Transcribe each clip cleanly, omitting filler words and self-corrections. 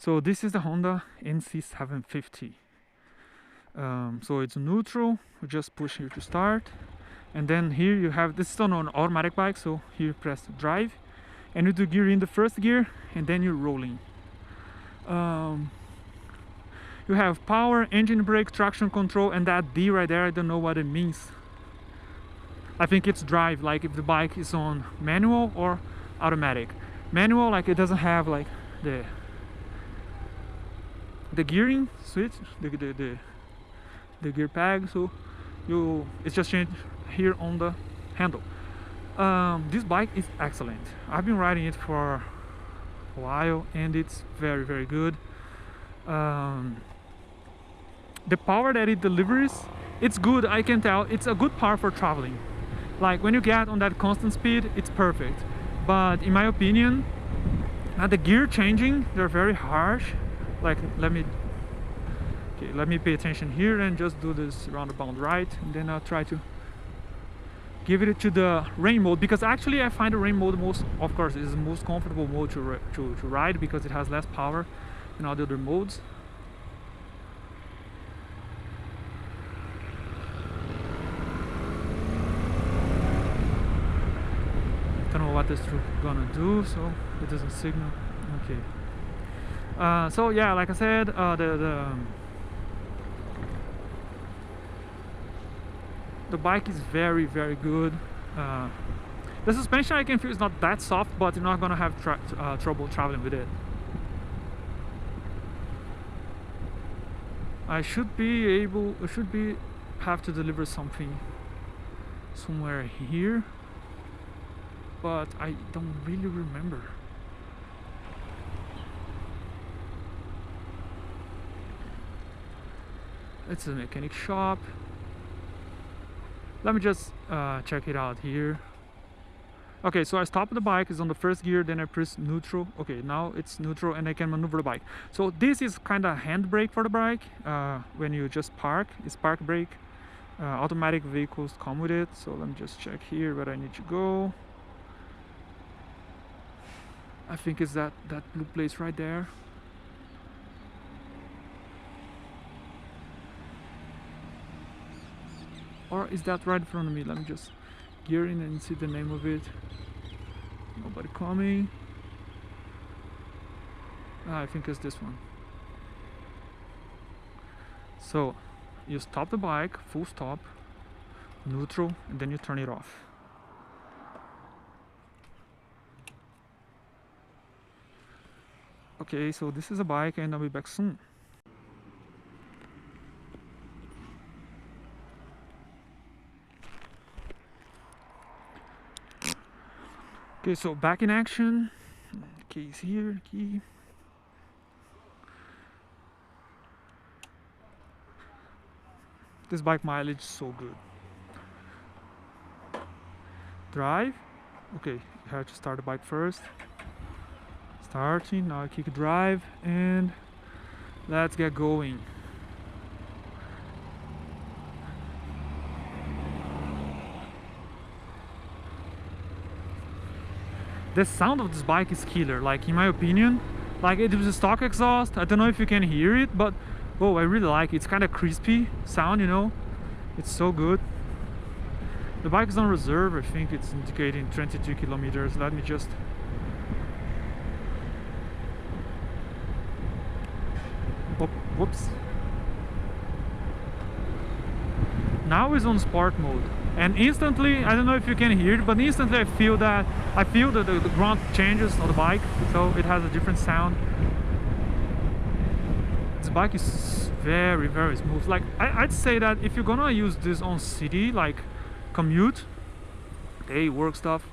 So this is the Honda NC750. So it's neutral. We just push here to start, and then here you have, this is on an automatic bike, so here you press drive and you do gear in the first gear, and then you're rolling. You have power, engine brake, traction control, and that D right there, I don't know what it means. I think it's drive, like if the bike is on manual or automatic. Manual, like it doesn't have like the gearing switch, the gear peg, so it's just changed here on the handle. This bike is excellent. I've been riding it for a while and it's very, very good. The power that it delivers, it's good. I can tell it's a good power for traveling. Like when you get on that constant speed, it's perfect. But in my opinion, the gear changing, they're very harsh. Like let me pay attention here and just do this roundabout right, and then I'll try to give it to the rain mode, because actually I find the rain mode is the most comfortable mode to ride, because it has less power than all the other modes. Don't know what this truck gonna do, so it doesn't signal. Okay. So yeah, like I said, the bike is very, very good. The suspension, I can feel, is not that soft, but you're not gonna have trouble traveling with it. I should have to deliver something somewhere here, but I don't really remember. It's a mechanic shop. Let me just check it out here. Okay, so I stop the bike, it's on the first gear, then I press neutral. Okay, now it's neutral and I can maneuver the bike. So this is kind of handbrake for the bike. When you just park, it's park brake. Automatic vehicles come with it. So let me just check here where I need to go. I think it's that blue place right there. Or is that right in front of me? Let me just gear in and see the name of it. Nobody coming. I think it's this one. So you stop the bike, full stop, neutral, and then you turn it off. Okay, so this is a bike and I'll be back soon. Okay, so back in action. Keys here, key. This bike mileage is so good. Drive. Okay, you have to start the bike first. Starting, now I kick drive and let's get going. The sound of this bike is killer, like in my opinion. Like it was a stock exhaust. I don't know if you can hear it, but oh, I really like it. It's kind of crispy sound, you know. It's so good. The bike is on reserve. I think it's indicating 22 kilometers. Let me just whoops. Now it's on sport mode. And instantly, I don't know if you can hear it, but instantly I feel the ground changes on the bike, so it has a different sound. This bike is very, very smooth. Like I'd say that if you're gonna use this on city, like commute, day, work stuff,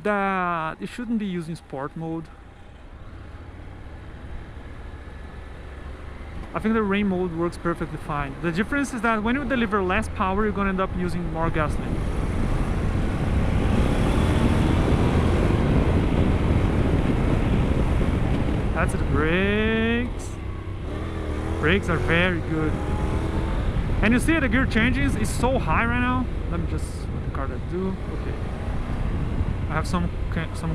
that it shouldn't be using sport mode. I think the rain mode works perfectly fine. The difference is that when you deliver less power, you're gonna end up using more gasoline. That's the brakes. Brakes are very good. And you see the gear changes is so high right now. Let me just let the car do. Okay. I have some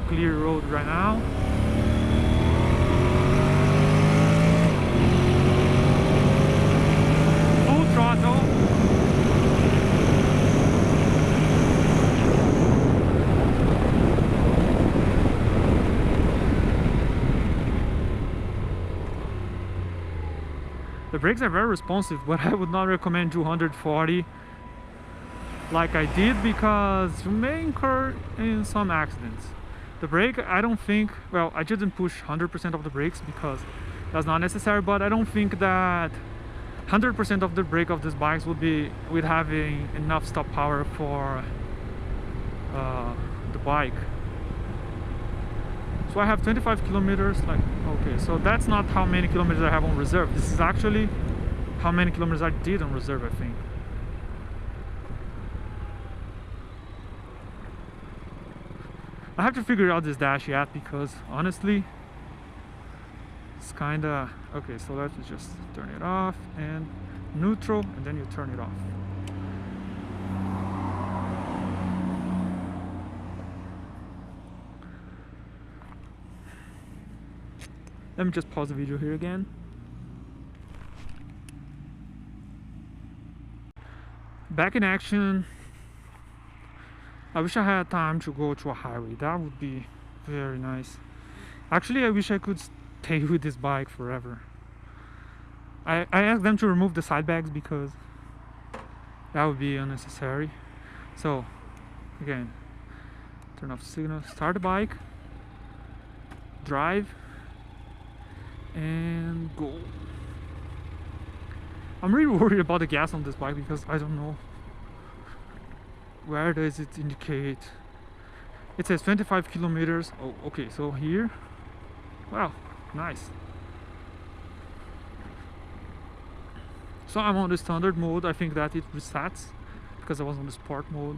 clear road right now. The brakes are very responsive, but I would not recommend 240 like I did, because you may incur in some accidents. The brake, I don't think, well, I didn't push 100% of the brakes because that's not necessary, but I don't think that 100% of the brake of these bikes would be with having enough stop power for the bike. So I have 25 kilometers, like, okay, so that's not how many kilometers I have on reserve. This is actually how many kilometers I did on reserve, I think. I have to figure out this dash yet, because honestly it's kinda okay. So let's just turn it off and neutral, and then you turn it off. Let me just pause the video here again. Back in action. I wish I had time to go to a highway. That would be very nice. Actually, I wish I could stay with this bike forever. I asked them to remove the side bags because that would be unnecessary. So again, turn off the signal, start the bike, drive, and go. I'm really worried about the gas on this bike because I don't know. Where does it indicate? It says 25 kilometers. Oh, okay, so here. Wow, nice. So I'm on the standard mode. I think that it resets because I was on the sport mode.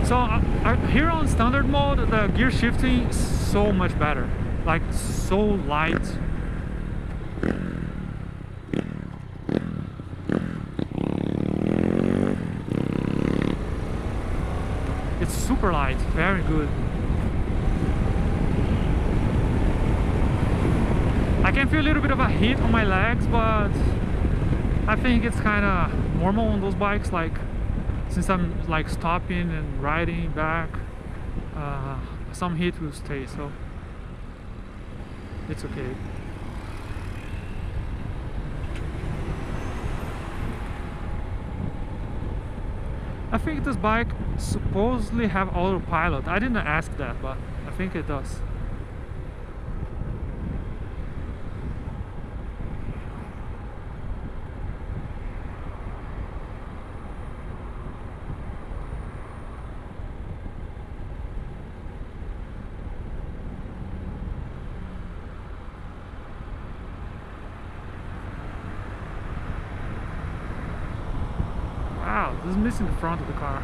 So here on standard mode, the gear shifting is so much better. Like, so light. It's super light, very good. I can feel a little bit of a heat on my legs, but I think it's kind of normal on those bikes. Like, since I'm like stopping and riding back, some heat will stay, so it's okay. I think this bike supposedly have autopilot. I didn't ask that, but I think it does. Wow, this is missing the front of the car.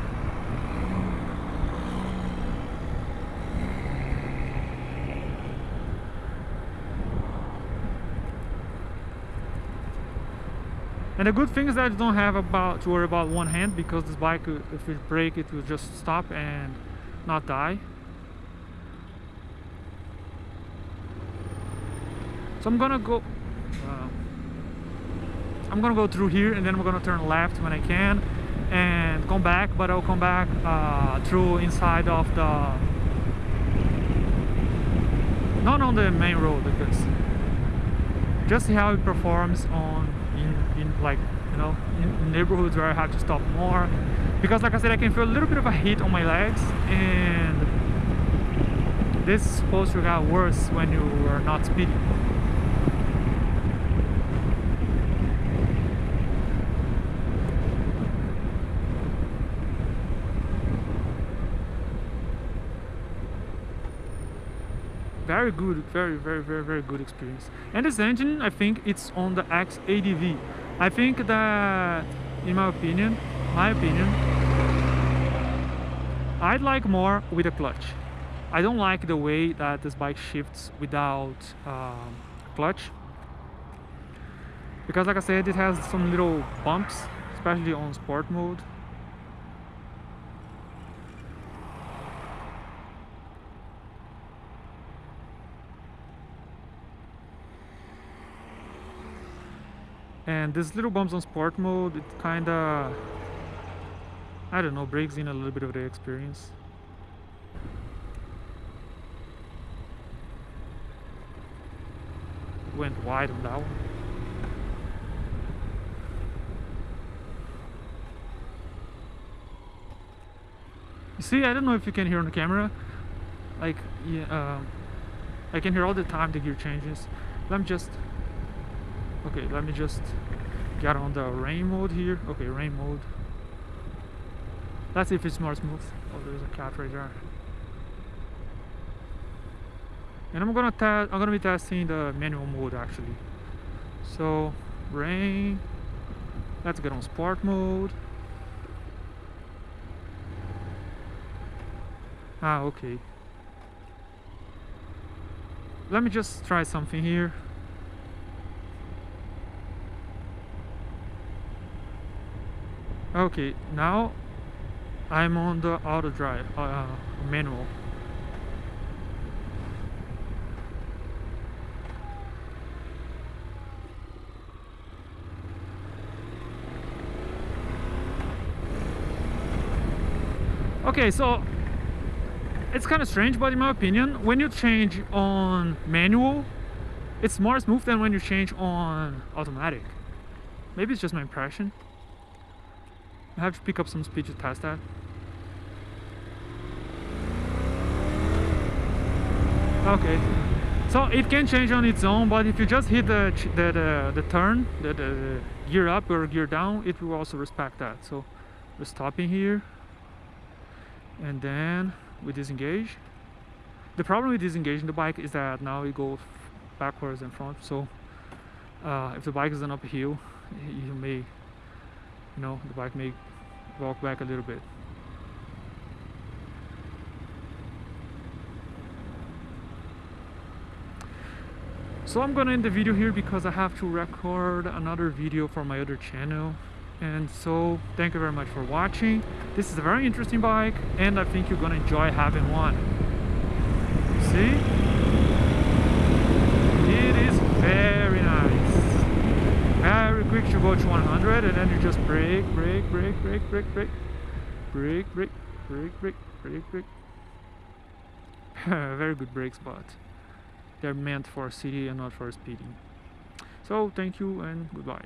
And the good thing is that you don't have to worry about one hand, because this bike, if it brake, it will just stop and not die. So I'm gonna go through here, and then I'm gonna turn left when I can and come back, but I'll come back through inside of the, not on the main road, because just see how it performs on in like, you know, in neighborhoods where I have to stop more, because like I said, I can feel a little bit of a heat on my legs, and this is supposed to get worse when you are not speeding. Very good, very good experience. And this engine, I think it's on the X80V. I think that, in my opinion, I'd like more with a clutch. I don't like the way that this bike shifts without clutch, because like I said, it has some little bumps, especially on sport mode. And these little bumps on sport mode, it kinda, I don't know, breaks in a little bit of the experience. went wide on that one. You see, I don't know if you can hear on the camera, like, yeah, I can hear all the time the gear changes. Let me just get on the rain mode here. Okay, rain mode. Let's see if it's more smooth. Oh, there's a cat right there. And I'm gonna be testing the manual mode actually. So rain. Let's get on sport mode. Ah, okay. Let me just try something here. Okay, now I'm on the auto drive, manual. Okay, so it's kind of strange, but in my opinion, when you change on manual, it's more smooth than when you change on automatic. Maybe it's just my impression. I have to pick up some speed to test that. Okay, so it can change on its own, but if you just hit the turn, the gear up or gear down, it will also respect that. So we're stopping here, and then we disengage. The problem with disengaging the bike is that now it goes backwards and front. So if the bike is an uphill, you may, the bike may walk back a little bit. So I'm gonna end the video here because I have to record another video for my other channel. And so thank you very much for watching. This is a very interesting bike and I think you're gonna enjoy having one. See? It is very nice. Very quick to go to 100 and then you just brake. Very good brakes, but they're meant for city and not for speeding. So thank you and goodbye.